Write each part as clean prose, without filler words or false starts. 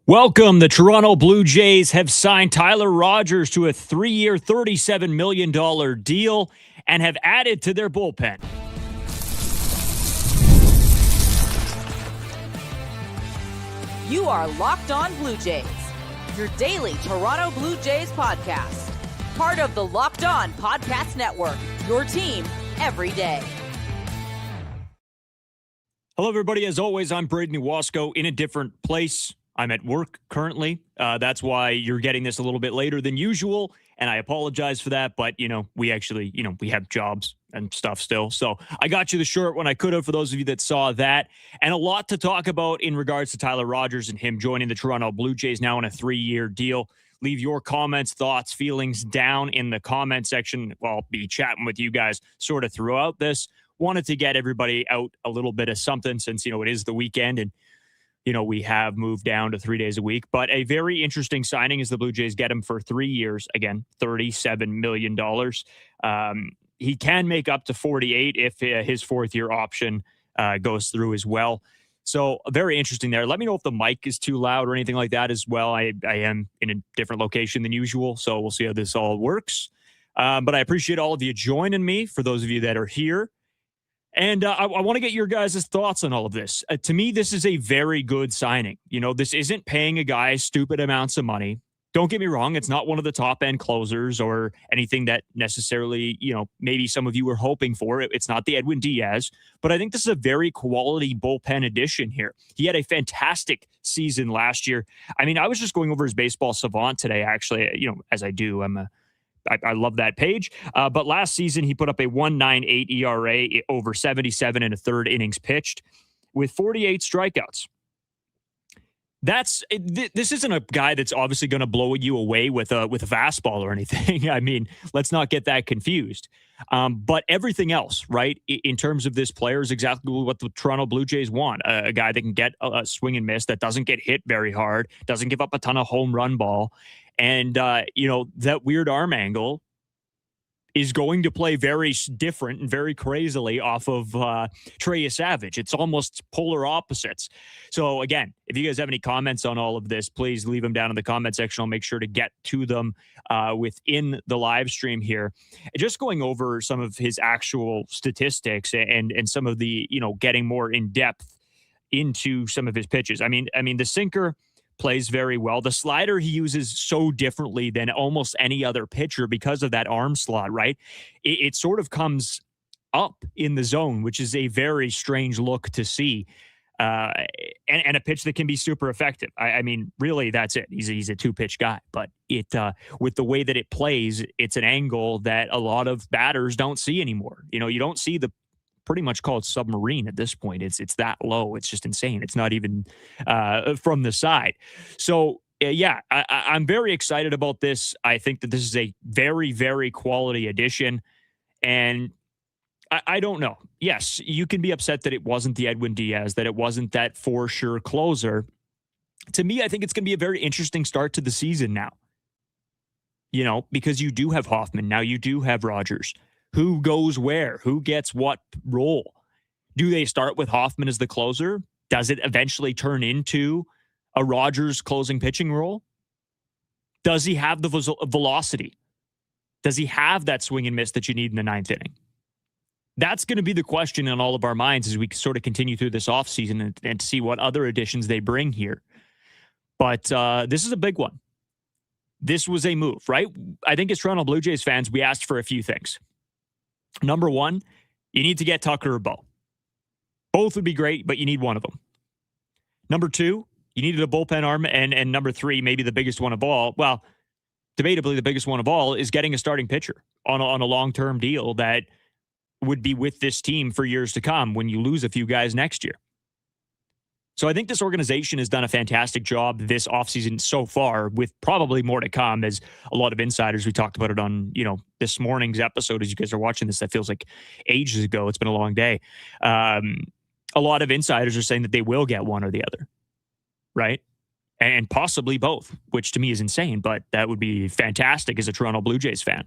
Welcome. The Toronto Blue Jays have signed Tyler Rogers to a 3-year, $37 million deal and have added to their bullpen. You are Locked On Blue Jays, your daily Toronto Blue Jays podcast. Part of the Locked On Podcast Network, your team every day. Hello, everybody. As always, I'm Braden Iwasko in a different place. I'm at work currently. That's why you're getting this a little bit later than usual. And I apologize for that. But, we have jobs and stuff still. So I got you the short one I could have for those of you that saw that. And a lot to talk about in regards to Tyler Rogers and him joining the Toronto Blue Jays now on a 3-year deal. Leave your comments, thoughts, feelings down in the comment section. I'll be chatting with you guys sort of throughout this. Wanted to get everybody out a little bit of something since, it is the weekend and we have moved down to 3 days a week, but a very interesting signing is the Blue Jays get him for 3 years. Again, $37 million. He can make up to 48 if his 4th-year option goes through as well. So very interesting there. Let me know if the mic is too loud or anything like that as well. I am in a different location than usual, so we'll see how this all works. But I appreciate all of you joining me, for those of you that are here. And I want to get your guys' thoughts on all of this. To me, this is a very good signing. This isn't paying a guy stupid amounts of money. Don't get me wrong. It's not one of the top-end closers or anything that necessarily, maybe some of you were hoping for. It's not the Edwin Diaz. But I think this is a very quality bullpen addition here. He had a fantastic season last year. I mean, I was just going over his baseball savant today, actually, as I do. I love that page. But last season, he put up a 1.98 ERA over 77 and a third innings pitched with 48 strikeouts. This isn't a guy that's obviously going to blow you away with a fastball or anything. I mean, let's not get that confused. But everything else, right, in terms of this player is exactly what the Toronto Blue Jays want. A guy that can get a swing and miss, that doesn't get hit very hard, doesn't give up a ton of home run ball. And, that weird arm angle is going to play very different and very crazily off of Trey Savage. It's almost polar opposites. So, again, if you guys have any comments on all of this, please leave them down in the comment section. I'll make sure to get to them within the live stream here. Just going over some of his actual statistics and some of the, getting more in depth into some of his pitches. I mean, the sinker plays very well. The slider he uses so differently than almost any other pitcher because of that arm slot, right? It sort of comes up in the zone, which is a very strange look to see. And a pitch that can be super effective. I mean, really, that's it. He's a two-pitch guy. But with the way that it plays, it's an angle that a lot of batters don't see anymore. You don't see the pretty much called submarine at this point. It's that low. It's just insane. It's not even from the side. So, I'm very excited about this. I think that this is a very, very quality addition. And I don't know. Yes, you can be upset that it wasn't the Edwin Diaz, that it wasn't that for sure closer. To me, I think it's going to be a very interesting start to the season now. Because you do have Hoffman. Now you do have Rogers. Who goes where? Who gets what role? Do they start with Hoffman as the closer? Does it eventually turn into a Rogers closing pitching role? Does he have the velocity? Does he have that swing and miss that you need in the 9th inning? That's going to be the question in all of our minds as we sort of continue through this offseason and see what other additions they bring here. But this is a big one. This was a move, right? I think as Toronto Blue Jays fans, we asked for a few things. Number one, you need to get Tucker or Bo. Both would be great, but you need one of them. Number two, you needed a bullpen arm. And number three, maybe the biggest one of all, well, debatably the biggest one of all, is getting a starting pitcher on a long-term deal that would be with this team for years to come when you lose a few guys next year. So I think this organization has done a fantastic job this offseason so far, with probably more to come, as a lot of insiders, we talked about it on, this morning's episode. As you guys are watching this, that feels like ages ago. It's been a long day. A lot of insiders are saying that they will get one or the other, right? And possibly both, which to me is insane, but that would be fantastic as a Toronto Blue Jays fan.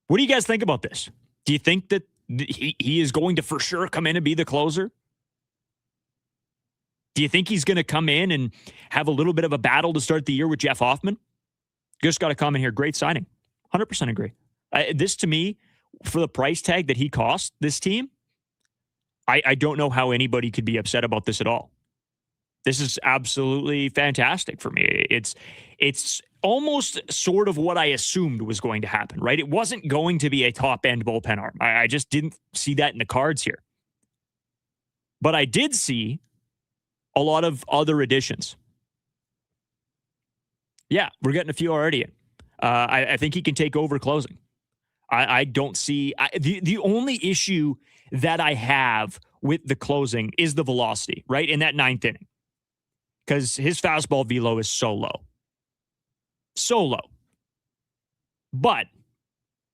What do you guys think about this? Do you think that he is going to for sure come in and be the closer? Do you think he's going to come in and have a little bit of a battle to start the year with Jeff Hoffman? Just got a comment here. Great signing. 100% agree. This, to me, for the price tag that he cost this team, I don't know how anybody could be upset about this at all. This is absolutely fantastic for me. It's almost sort of what I assumed was going to happen, right? It wasn't going to be a top-end bullpen arm. I just didn't see that in the cards here. But I did see a lot of other additions. Yeah, we're getting a few already in. I think he can take over closing. I don't see... The only issue that I have with the closing is the velocity, right? In that ninth inning. Because his fastball velo is so low. So low. But,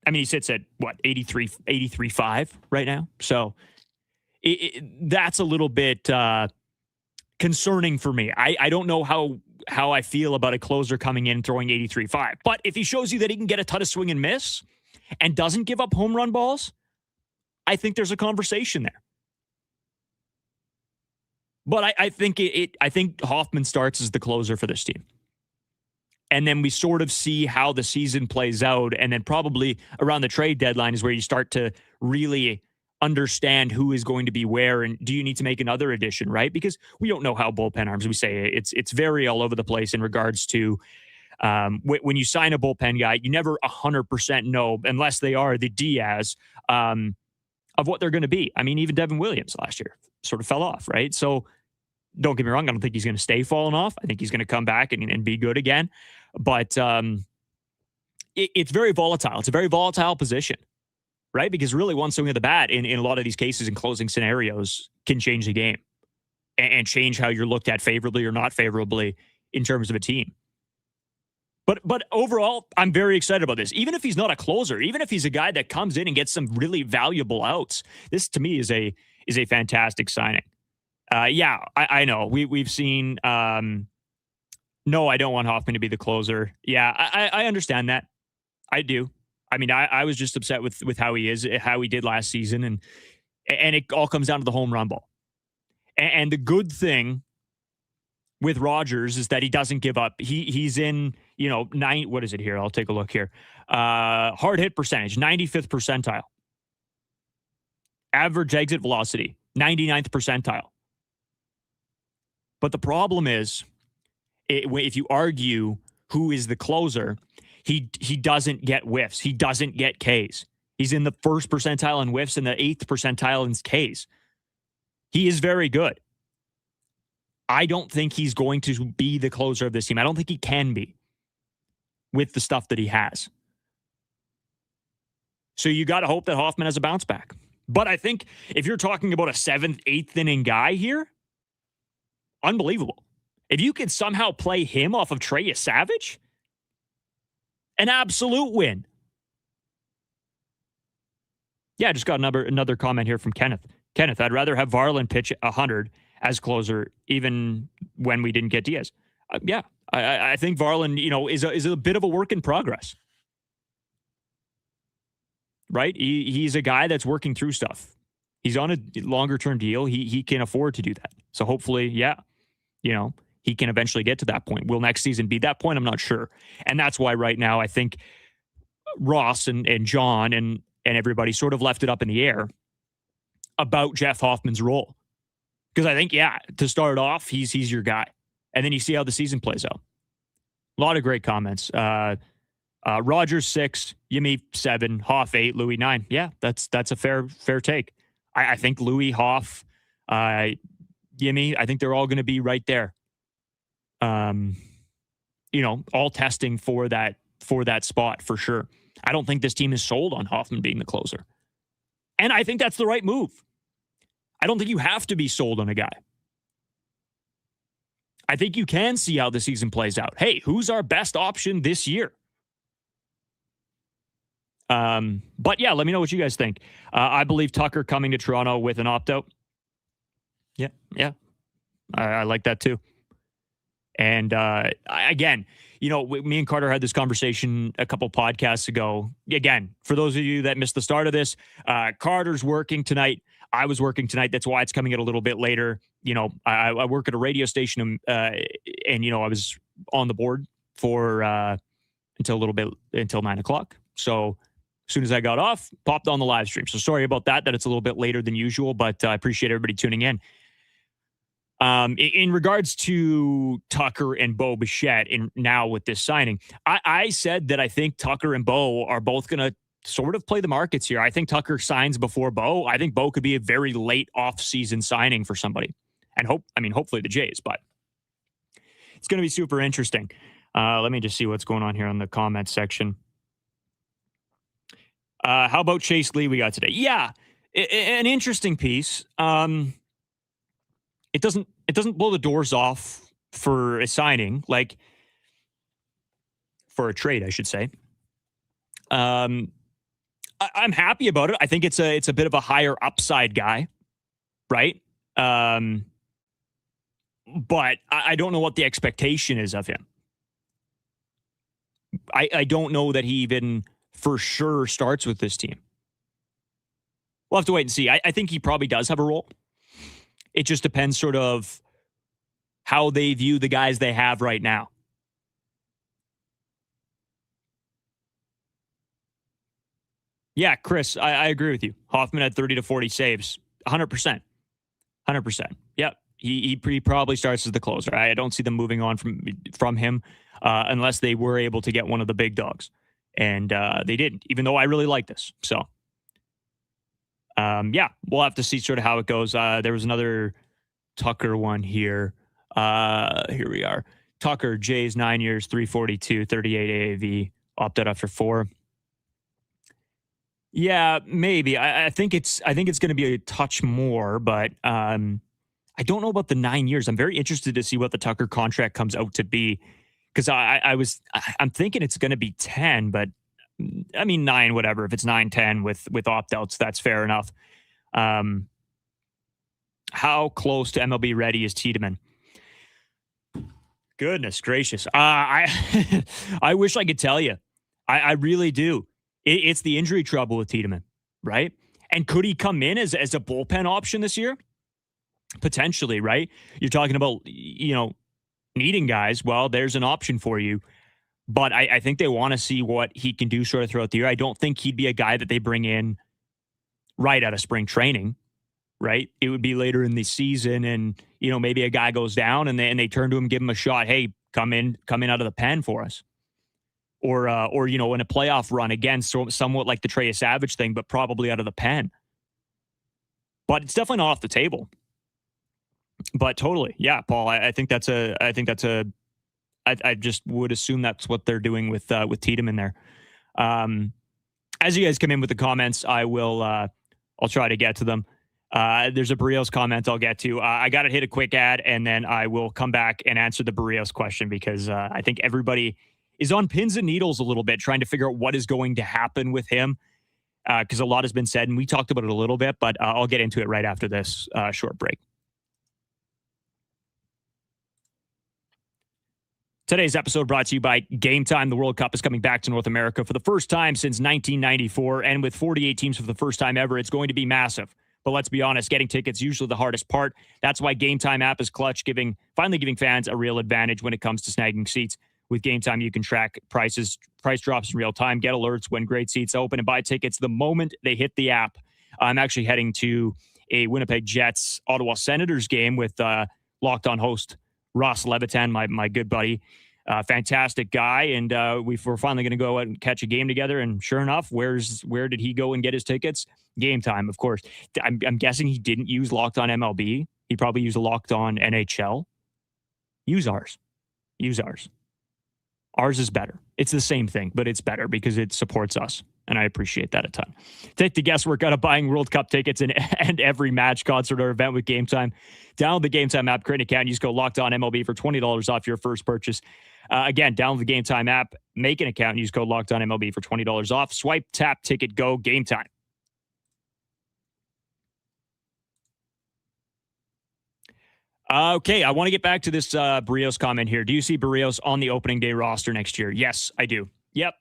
I mean, he sits at, 83.5 right now? So, that's a little bit concerning for me. I don't know how I feel about a closer coming in and throwing 83.5. But if he shows you that he can get a ton of swing and miss and doesn't give up home run balls, I think there's a conversation there. But I think I think Hoffman starts as the closer for this team. And then we sort of see how the season plays out. And then probably around the trade deadline is where you start to really understand who is going to be where and do you need to make another addition, right? Because we don't know how bullpen arms, we say it's very all over the place in regards to when you sign a bullpen guy, you never 100% know, unless they are the Diaz, of what they're going to be. I mean, even Devin Williams last year sort of fell off, right? So don't get me wrong, I don't think he's going to stay falling off. I think he's going to come back and be good again. But it's very volatile. It's a very volatile position, right? Because really one swing of the bat in a lot of these cases in closing scenarios can change the game and change how you're looked at favorably or not favorably in terms of a team. But overall, I'm very excited about this. Even if he's not a closer, even if he's a guy that comes in and gets some really valuable outs, this to me is a fantastic signing. Yeah, I know. We've seen. No, I don't want Hoffman to be the closer. Yeah, I understand that. I do. I mean, I was just upset with how he is, how he did last season, and it all comes down to the home run ball. And the good thing with Rogers is that he doesn't give up. He's in, what is it here? I'll take a look here. Hard hit percentage, 95th percentile. Average exit velocity, 99th percentile. But the problem is, if you argue who is the closer, he doesn't get whiffs. He doesn't get Ks. He's in the first percentile in whiffs and the 8th percentile in Ks. He is very good. I don't think he's going to be the closer of this team. I don't think he can be with the stuff that he has. So you got to hope that Hoffman has a bounce back. But I think if you're talking about a 7th, 8th inning guy here, unbelievable. If you could somehow play him off of Trey Savage, an absolute win. Yeah, I just got another comment here from Kenneth. Kenneth, I'd rather have Varland pitch 100 as closer, even when we didn't get Diaz. Yeah, I think Varland, is a bit of a work in progress. Right? He's a guy that's working through stuff. He's on a longer-term deal. He can afford to do that. So hopefully, yeah, he can eventually get to that point. Will next season be that point? I'm not sure. And that's why right now I think Ross and John and everybody sort of left it up in the air about Jeff Hoffman's role. Because I think, yeah, to start off, he's your guy. And then you see how the season plays out. A lot of great comments. Rogers 6, Yimmy 7, Hoff 8, Louis 9. Yeah, that's a fair take. I think Louis, Hoff, Yimmy, I think they're all going to be right there. All testing for that spot for sure. I don't think this team is sold on Hoffman being the closer. And I think that's the right move. I don't think you have to be sold on a guy. I think you can see how the season plays out. Hey, who's our best option this year? But yeah, let me know what you guys think. I believe Tucker coming to Toronto with an opt-out. Yeah. I like that too. And again, me and Carter had this conversation a couple podcasts ago. Again, for those of you that missed the start of this, Carter's working tonight. I was working tonight. That's why it's coming in a little bit later. I work at a radio station, and I was on the board for until 9 o'clock. So as soon as I got off, popped on the live stream. So sorry about that it's a little bit later than usual, but I appreciate everybody tuning in. In regards to Tucker and Bo Bichette, and now with this signing, I said that I think Tucker and Bo are both going to sort of play the markets here. I think Tucker signs before Bo. I think Bo could be a very late off-season signing for somebody. And hopefully the Jays, but it's going to be super interesting. Let me just see what's going on here on the comments section. How about Chase Lee we got today? Yeah, an interesting piece. It doesn't blow the doors off for a signing, like for a trade, I should say. I'm happy about it. I think it's a bit of a higher upside guy, right? But I don't know what the expectation is of him. I don't know that he even for sure starts with this team. We'll have to wait and see. I think he probably does have a role. It just depends sort of how they view the guys they have right now. Yeah, Chris, I agree with you. Hoffman had 30 to 40 saves. 100%. 100%. Yep. He probably starts as the closer. I don't see them moving on from him unless they were able to get one of the big dogs. And they didn't, even though I really like this. So, we'll have to see sort of how it goes. There was another Tucker one here. Here we are. Tucker, Jays, 9 years, 342, 38 AAV, opted after 4. Yeah, maybe. I think it's going to be a touch more, but I don't know about the 9 years. I'm very interested to see what the Tucker contract comes out to be, because I'm thinking it's going to be 10, but I mean 9, whatever. If it's 9, 10 with opt-outs, that's fair enough. How close to MLB ready is Tiedemann? Goodness gracious. I I wish I could tell you. I really do. It's the injury trouble with Tiedemann, right? And could he come in as a bullpen option this year? Potentially, right? You're talking about, needing guys. Well, there's an option for you. But I think they want to see what he can do sort of throughout the year. I don't think he'd be a guy that they bring in right out of spring training, right? It would be later in the season, and maybe a guy goes down and they turn to him, give him a shot. Hey, come in out of the pen for us. Or in a playoff run again, so somewhat like the Trey Savage thing, but probably out of the pen. But it's definitely not off the table. But totally, yeah, Paul. I just would assume that's what they're doing with Tiedemann there. As you guys come in with the comments, I'll try to get to them. There's a Berrios comment I'll get to. I got to hit a quick ad, and then I will come back and answer the Berrios question, because I think everybody is on pins and needles a little bit, trying to figure out what is going to happen with him, because a lot has been said, and we talked about it a little bit, but I'll get into it right after this short break. Today's episode brought to you by Game Time. The World Cup is coming back to North America for the first time since 1994, and with 48 teams for the first time ever, it's going to be massive. But let's be honest, getting tickets is usually the hardest part. That's why Game Time app is clutch, finally giving fans a real advantage when it comes to snagging seats. With Game Time, you can track price drops in real time, get alerts when great seats open, and buy tickets the moment they hit the app. I'm actually heading to a Winnipeg Jets Ottawa Senators game with Locked On host Ross Levitan, my good buddy. Fantastic guy, and we're finally going to go out and catch a game together. And sure enough, where did he go and get his tickets? Game Time, of course. I'm guessing he didn't use Locked On MLB. He probably used a Locked On NHL. Use ours. Ours is better. It's the same thing, but it's better because it supports us, and I appreciate that a ton. Take the guesswork out of buying World Cup tickets and every match, concert, or event with Game Time. Download the Game Time app, create an account, use code Locked On MLB for $20 off your first purchase. Again, download the Game Time app, make an account, use code Locked On MLB for $20 off. Swipe, tap, ticket, go. Game Time. Okay, I want to get back to this Berrios comment here. Do you see Berrios on the opening day roster next year? Yes, I do. Yep,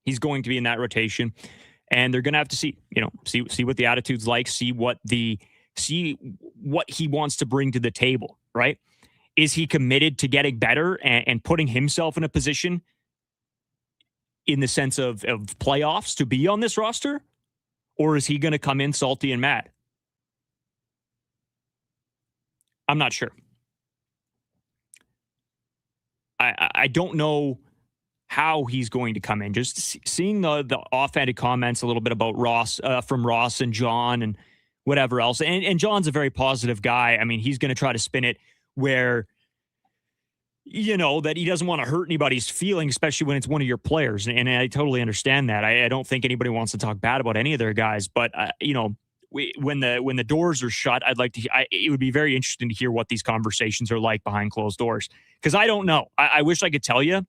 he's going to be in that rotation. And they're going to have to see what the attitude's like, see what he wants to bring to the table, right? Is he committed to getting better and putting himself in a position in the sense of playoffs to be on this roster? Or is he going to come in salty and mad? I'm not sure. I don't know how he's going to come in. Just seeing the offhanded comments a little bit about Ross from Ross and John and whatever else. And John's a very positive guy. I mean, he's going to try to spin it where, that he doesn't want to hurt anybody's feelings, especially when it's one of your players. And I totally understand that. I don't think anybody wants to talk bad about any of their guys. But, when the doors are shut, it would be very interesting to hear what these conversations are like behind closed doors. Because I don't know. I wish I could tell you.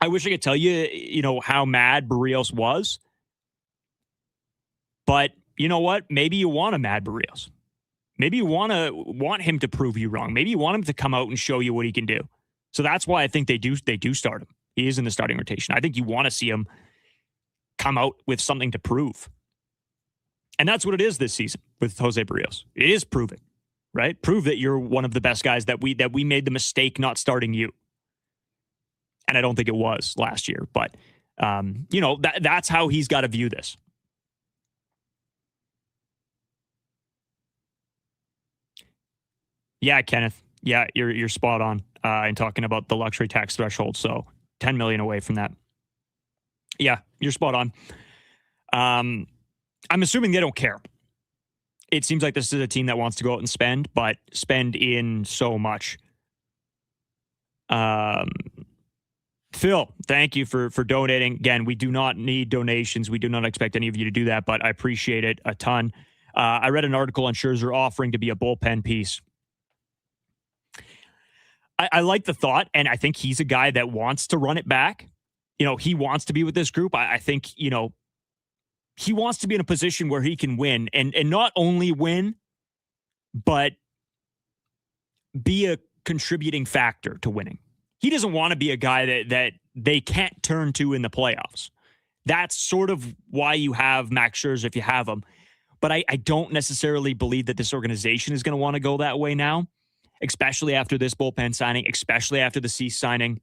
I wish I could tell you, how mad Berrios was. But you know what? Maybe you want a mad Berrios. Maybe you want him to prove you wrong. Maybe you want him to come out and show you what he can do. So that's why I think they do start him. He is in the starting rotation. I think you want to see him come out with something to prove. And that's what it is this season with Jose Berrios. It is proving, right? Prove that you're one of the best guys, that we made the mistake not starting you. And I don't think it was last year, but that's how he's got to view this. Yeah, Kenneth. Yeah, you're spot on in talking about the luxury tax threshold. So $10 million away from that. Yeah, you're spot on. I'm assuming they don't care. It seems like this is a team that wants to go out and spend, but spend in so much. Phil, thank you for donating. Again, we do not need donations. We do not expect any of you to do that, but I appreciate it a ton. I read an article on Scherzer offering to be a bullpen piece. I like the thought, and I think he's a guy that wants to run it back. He wants to be with this group. I think, he wants to be in a position where he can win and not only win, but be a contributing factor to winning. He doesn't want to be a guy that they can't turn to in the playoffs. That's sort of why you have Max Scherzer if you have him. But I don't necessarily believe that this organization is going to want to go that way now, especially after this bullpen signing, especially after the Cease signing.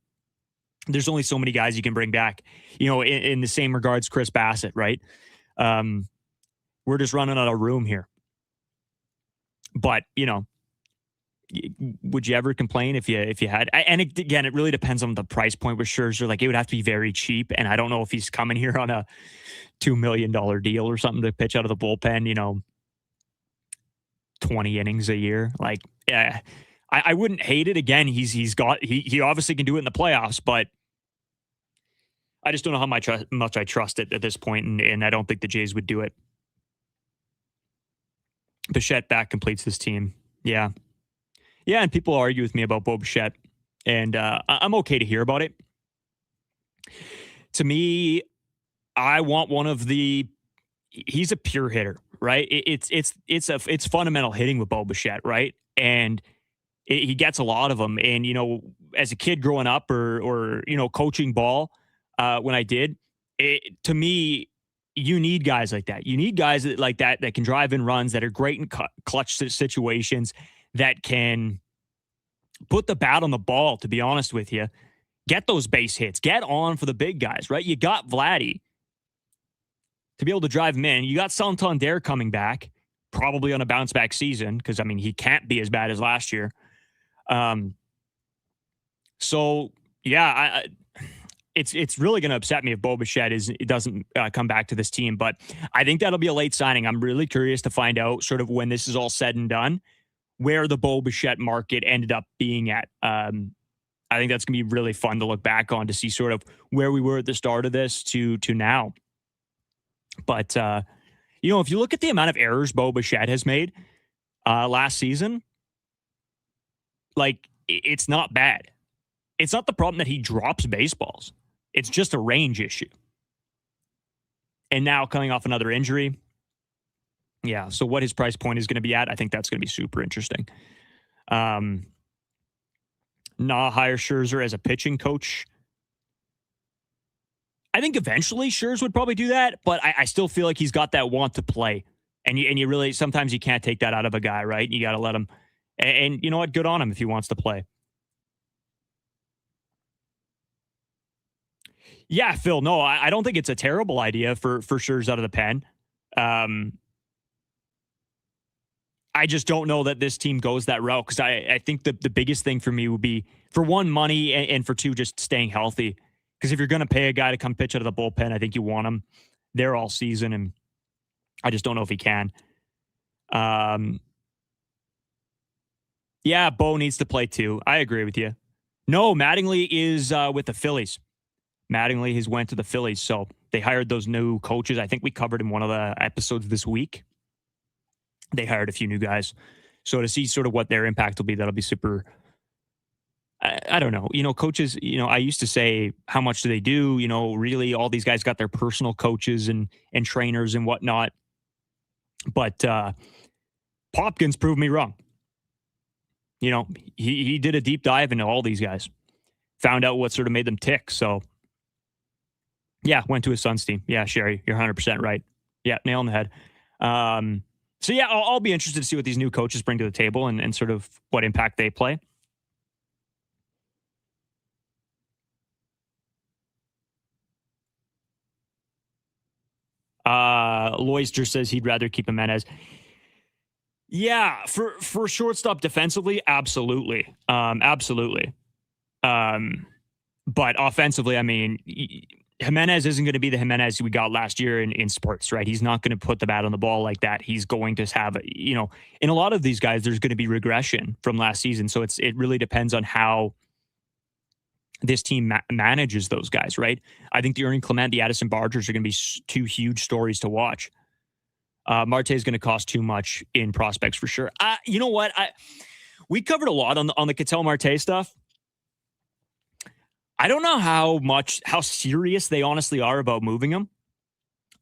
There's only so many guys you can bring back. In the same regards, Chris Bassett, right? We're just running out of room here. But, would you ever complain if you had? And again, it really depends on the price point with Scherzer. Like, it would have to be very cheap. And I don't know if he's coming here on a $2 million deal or something to pitch out of the bullpen, 20 innings a year. Like, I wouldn't hate it. Again, he obviously can do it in the playoffs, but I just don't know how much I trust it at this point, and I don't think the Jays would do it. Bichette back completes this team. Yeah. Yeah, and people argue with me about Bo Bichette, and I'm okay to hear about it. To me, I want he's a pure hitter, right? It's fundamental hitting with Bo Bichette, right? And he gets a lot of them. And, as a kid growing up or coaching ball, when I did, to me, you need guys like that. You need guys like that can drive in runs, that are great in clutch situations, that can put the bat on the ball, to be honest with you. Get those base hits. Get on for the big guys, right? You got Vladdy to be able to drive him in. You got Santander coming back, probably on a bounce-back season, because, he can't be as bad as last year. So, yeah, it's really going to upset me if Bo Bichette doesn't come back to this team. But I think that'll be a late signing. I'm really curious to find out sort of when this is all said and done, where the Bo Bichette market ended up being at. I think that's going to be really fun to look back on, to see sort of where we were at the start of this to now. But, if you look at the amount of errors Bo Bichette has made last season, like, it's not bad. It's not the problem that he drops baseballs. It's just a range issue. And now coming off another injury. Yeah, so what his price point is going to be at, I think that's going to be super interesting. Hire Scherzer as a pitching coach. I think eventually Scherzer would probably do that, but I still feel like he's got that want to play. And you really, sometimes you can't take that out of a guy, right? You got to let him. And you know what? Good on him if he wants to play. Yeah, Phil, no, I don't think it's a terrible idea for Scherzer out of the pen. I just don't know that this team goes that route because I think the biggest thing for me would be, for one, money, and for two, just staying healthy. Because if you're going to pay a guy to come pitch out of the bullpen, I think you want him there all season, and I just don't know if he can. Yeah, Bo needs to play too. I agree with you. No, Mattingly is with the Phillies. Mattingly has went to the Phillies, so they hired those new coaches. I think we covered in one of the episodes this week. They hired a few new guys. So to see sort of what their impact will be, that'll be super. I don't know. Coaches, I used to say, how much do they do? Really, all these guys got their personal coaches and trainers and whatnot. But Popkins proved me wrong. He did a deep dive into all these guys, found out what sort of made them tick. So, yeah, went to his son's team. Yeah, Sherry, you're 100% right. Yeah, nail on the head. So, yeah, I'll be interested to see what these new coaches bring to the table and sort of what impact they play. Loister says he'd rather keep Jimenez. Yeah, for shortstop defensively, absolutely. Absolutely. But offensively, I mean, Jimenez isn't going to be the Jimenez we got last year in sports, right? He's not going to put the bat on the ball like that. He's going to have, in a lot of these guys, there's going to be regression from last season. So it really depends on how this team manages those guys, right? I think the Ernie Clement, the Addison Bargers are going to be two huge stories to watch. Marte is going to cost too much in prospects for sure. You know what? We covered a lot on the Ketel Marte stuff. I don't know how serious they honestly are about moving him.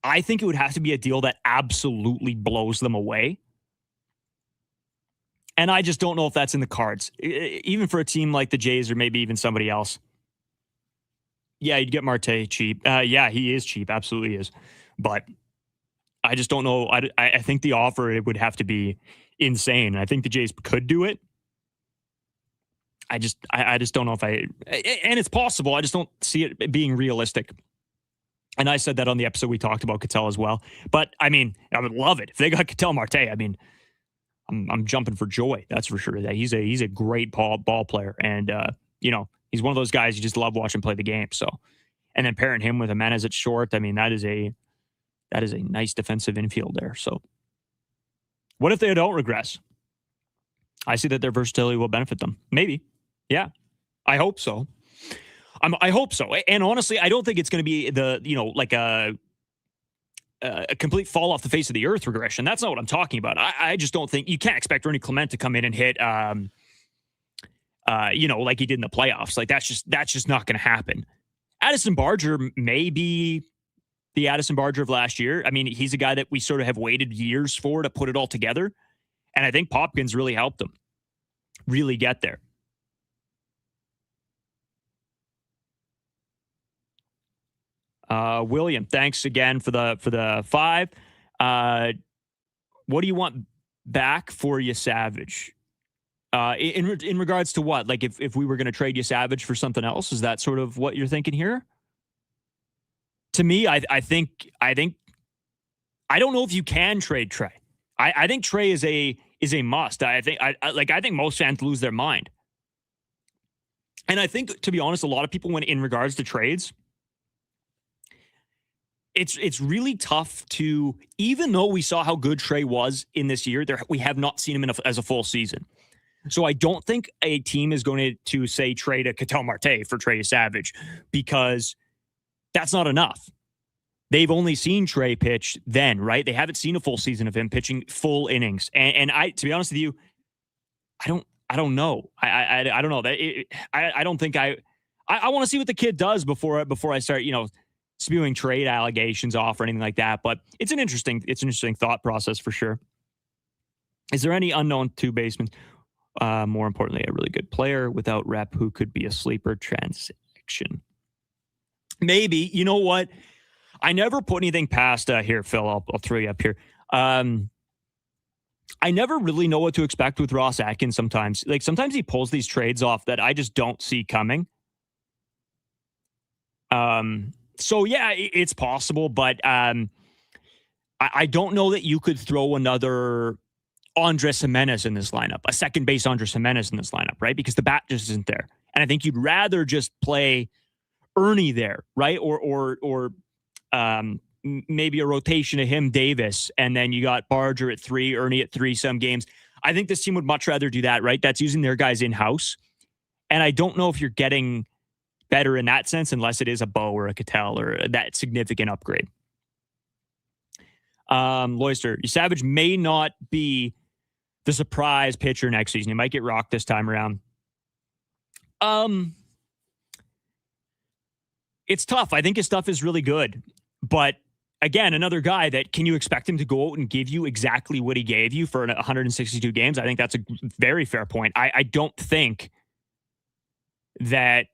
I think it would have to be a deal that absolutely blows them away. And I just don't know if that's in the cards, even for a team like the Jays or maybe even somebody else. Yeah, you'd get Marte cheap. Yeah, he is cheap. Absolutely is. But I just don't know. I think the offer, it would have to be insane. I think the Jays could do it. I just don't know if and it's possible. I just don't see it being realistic. And I said that on the episode we talked about Ketel as well. But I mean, I would love it if they got Ketel Marte. I mean, I'm jumping for joy. That's for sure. That he's a great ball player, and he's one of those guys you just love watching play the game. So, and then pairing him with Jimenez at short, I mean, that is a nice defensive infield there. So, what if they don't regress? I see that their versatility will benefit them. Maybe. Yeah, I hope so. I hope so. And honestly, I don't think it's going to be like a complete fall off the face of the earth regression. That's not what I'm talking about. I just don't think you can't expect Ernie Clement to come in and hit, like he did in the playoffs. Like that's just not going to happen. Addison Barger may be the Addison Barger of last year. I mean, he's a guy that we sort of have waited years for to put it all together. And I think Popkins really helped him really get there. William, thanks again for the 5. What do you want back for you, Savage? In regards to what? Like if we were going to trade you Savage for something else, is that sort of what you're thinking here? To me, I think I don't know if you can trade Trey. I think Trey is a must. I think most fans lose their mind. And I think, to be honest, a lot of people, when in regards to trades, it's really tough to, even though we saw how good Trey was in this year, we have not seen him as a full season. So I don't think a team is going to say trade a Ketel Marte for Trey Savage, because that's not enough. They've only seen Trey pitch then, right? They haven't seen a full season of him pitching full innings. And I, to be honest with you, I don't know. I don't know that. I don't think I want to see what the kid does before I start, spewing trade allegations off or anything like that. But it's an interesting thought process for sure. Is there any unknown two basemen? More importantly, a really good player without rep who could be a sleeper transaction. Maybe. You know what? I never put anything past here, Phil. I'll throw you up here. I never really know what to expect with Ross Atkins sometimes. Like sometimes he pulls these trades off that I just don't see coming. So yeah, it's possible, but I don't know that you could throw another Andres Jimenez in this lineup, a second base Andres Jimenez in this lineup, right? Because the bat just isn't there. And I think you'd rather just play Ernie there, right? Or maybe a rotation of him, Davis, and then you got Barger at 3, Ernie at 3 some games. I think this team would much rather do that, right? That's using their guys in-house. And I don't know if you're getting better in that sense unless it is a Bo or a Cattell or that significant upgrade. Loister, Savage may not be the surprise pitcher next season. He might get rocked this time around. It's tough. I think his stuff is really good. But again, another guy that can you expect him to go out and give you exactly what he gave you for 162 games? I think that's a very fair point. I don't think that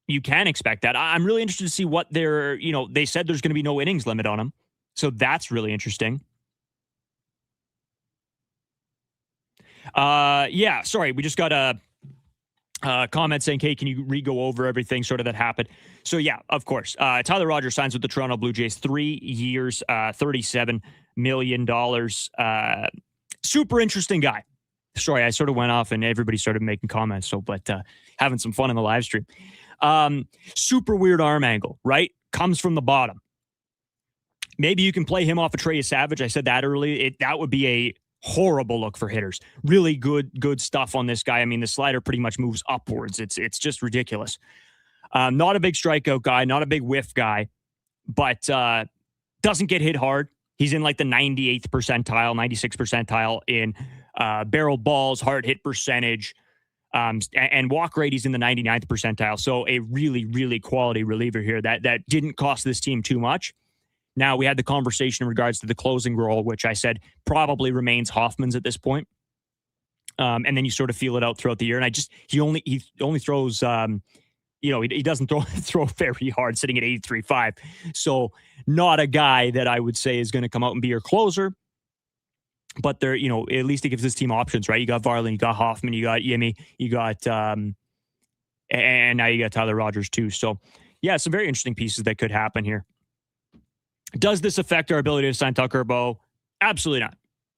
you can expect that. I'm really interested to see what they said there's going to be no innings limit on him. So that's really interesting. Yeah, sorry. We just got a comment saying, hey, can you re-go over everything sort of that happened? So yeah, of course. Tyler Rogers signs with the Toronto Blue Jays, 3 years, $37 million. Super interesting guy. Sorry, I sort of went off and everybody started making comments. But having some fun in the live stream. Super weird arm angle, right? Comes from the bottom. Maybe you can play him off of Trey Savage. I said that earlier. That would be a horrible look for hitters. Really good stuff on this guy. I mean, the slider pretty much moves upwards. It's just ridiculous. Not a big strikeout guy, not a big whiff guy, but doesn't get hit hard. He's in like the 98th percentile, 96th percentile in barreled balls, hard hit percentage, and walk rate. He's in the 99th percentile. So a really, really quality reliever here that didn't cost this team too much. Now, we had the conversation in regards to the closing role, which I said probably remains Hoffman's at this point. And then you sort of feel it out throughout the year. And he only throws, he doesn't throw very hard, sitting at 83.5. So not a guy that I would say is going to come out and be your closer. But at least it gives this team options, right? You got Varley, you got Hoffman, you got Yimi, you got, and now you got Tyler Rogers too. So yeah, some very interesting pieces that could happen here. Does this affect our ability to sign Tucker Bo? Absolutely not.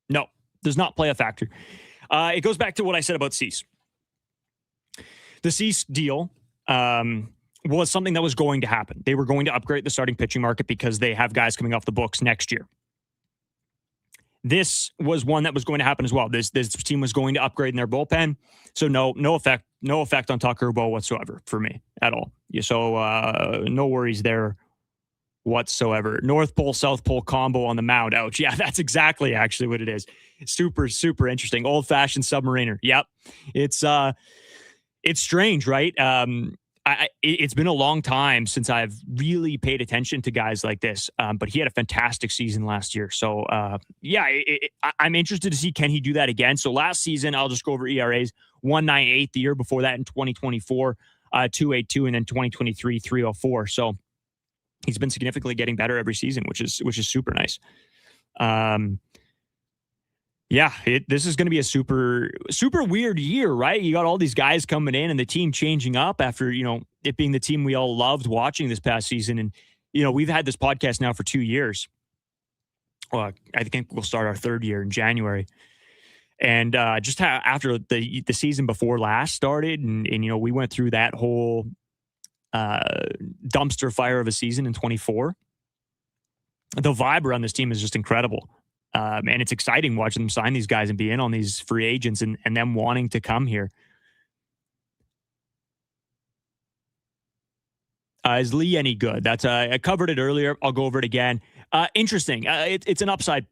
No, does not play a factor. It goes back to what I said about Cease. The Cease deal was something that was going to happen. They were going to upgrade the starting pitching market because they have guys coming off the books next year. This was one that was going to happen as well. This team was going to upgrade in their bullpen. So no effect on Tucker Bo whatsoever for me at all. So no worries there whatsoever. North Pole, South Pole combo on the mound. Ouch. Yeah, that's exactly actually what it is. Super, super interesting. Old-fashioned submariner. Yep. It's strange, right? It's been a long time since I've really paid attention to guys like this, but he had a fantastic season last year. So, I'm interested to see, can he do that again? So last season, I'll just go over ERAs, 1.98. The year before that in 2024, 2.82, and then 2023, 3.04. So he's been significantly getting better every season, which is super nice. This is going to be a super, super weird year, right? You got all these guys coming in and the team changing up after, it being the team we all loved watching this past season. And, we've had this podcast now for 2 years. Well, I think we'll start our 3rd year in January. And just after the season before last started and we went through that whole dumpster fire of a season in 24. The vibe around this team is just incredible. And it's exciting watching them sign these guys and be in on these free agents and them wanting to come here. Is Lee any good? I covered it earlier. I'll go over it again. Interesting. It's an upside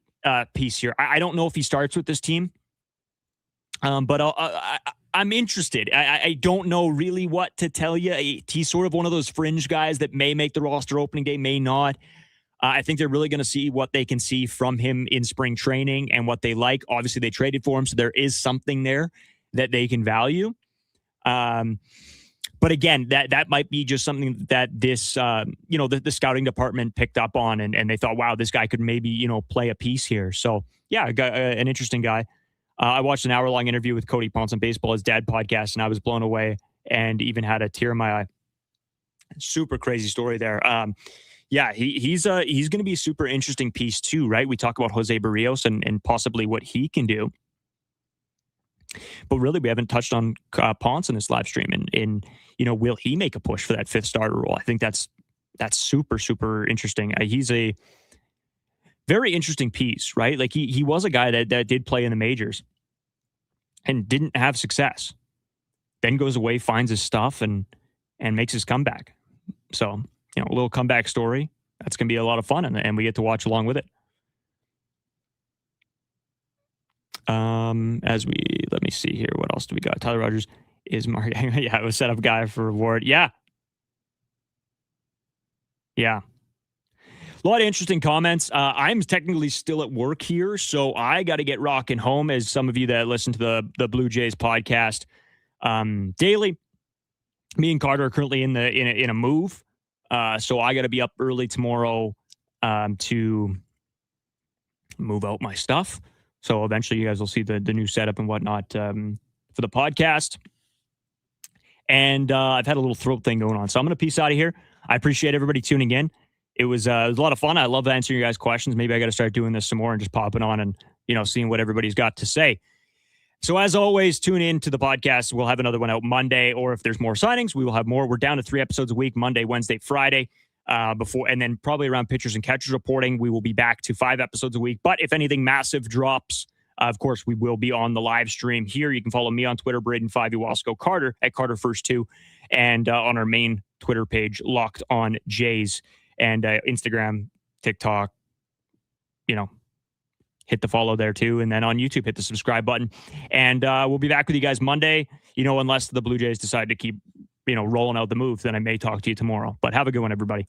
piece here. I don't know if he starts with this team, but I'm interested. I don't know really what to tell you. He's sort of one of those fringe guys that may make the roster opening day, may not. I think they're really going to see what they can see from him in spring training and what they like. Obviously, they traded for him, so there is something there that they can value. But But again, that might be just something that this, the scouting department picked up on, and they thought, wow, this guy could maybe, play a piece here. So yeah, an interesting guy. I watched an hour-long interview with Cody Ponce on Baseball, his dad podcast, and I was blown away and even had a tear in my eye. Super crazy story there. He's going to be a super interesting piece too, right? We talk about Jose Berrios and possibly what he can do. But really, we haven't touched on Ponce in this live stream. And will he make a push for that fifth starter role? I think that's super, super interesting. He's a very interesting piece, right? Like he was a guy that did play in the majors and didn't have success. Then goes away, finds his stuff, and makes his comeback. So, a little comeback story. That's going to be a lot of fun, and we get to watch along with it. Let me see here. What else do we got? Tyler Rogers is Mario. Yeah, it was set up guy for reward. Yeah. A lot of interesting comments. I'm technically still at work here, so I got to get rocking home. As some of you that listen to the Blue Jays podcast daily, me and Carter are currently in a move, so I got to be up early tomorrow to move out my stuff. So eventually, you guys will see the new setup and whatnot for the podcast. And I've had a little throat thing going on, so I'm going to peace out of here. I appreciate everybody tuning in. It was a lot of fun. I love answering your guys' questions. Maybe I got to start doing this some more and just popping on and seeing what everybody's got to say. So as always, tune in to the podcast. We'll have another one out Monday, or if there's more signings, we will have more. We're down to 3 episodes a week: Monday, Wednesday, Friday. And then probably around pitchers and catchers reporting, we will be back to 5 episodes a week. But if anything massive drops, of course, we will be on the live stream here. You can follow me on Twitter, Braden5 Iwasco, Carter at Carter First 2, and on our main Twitter page, Locked On Jays, and Instagram, TikTok, hit the follow there too. And then on YouTube, hit the subscribe button. And we'll be back with you guys Monday, unless the Blue Jays decide to keep, rolling out the move, then I may talk to you tomorrow. But have a good one, everybody.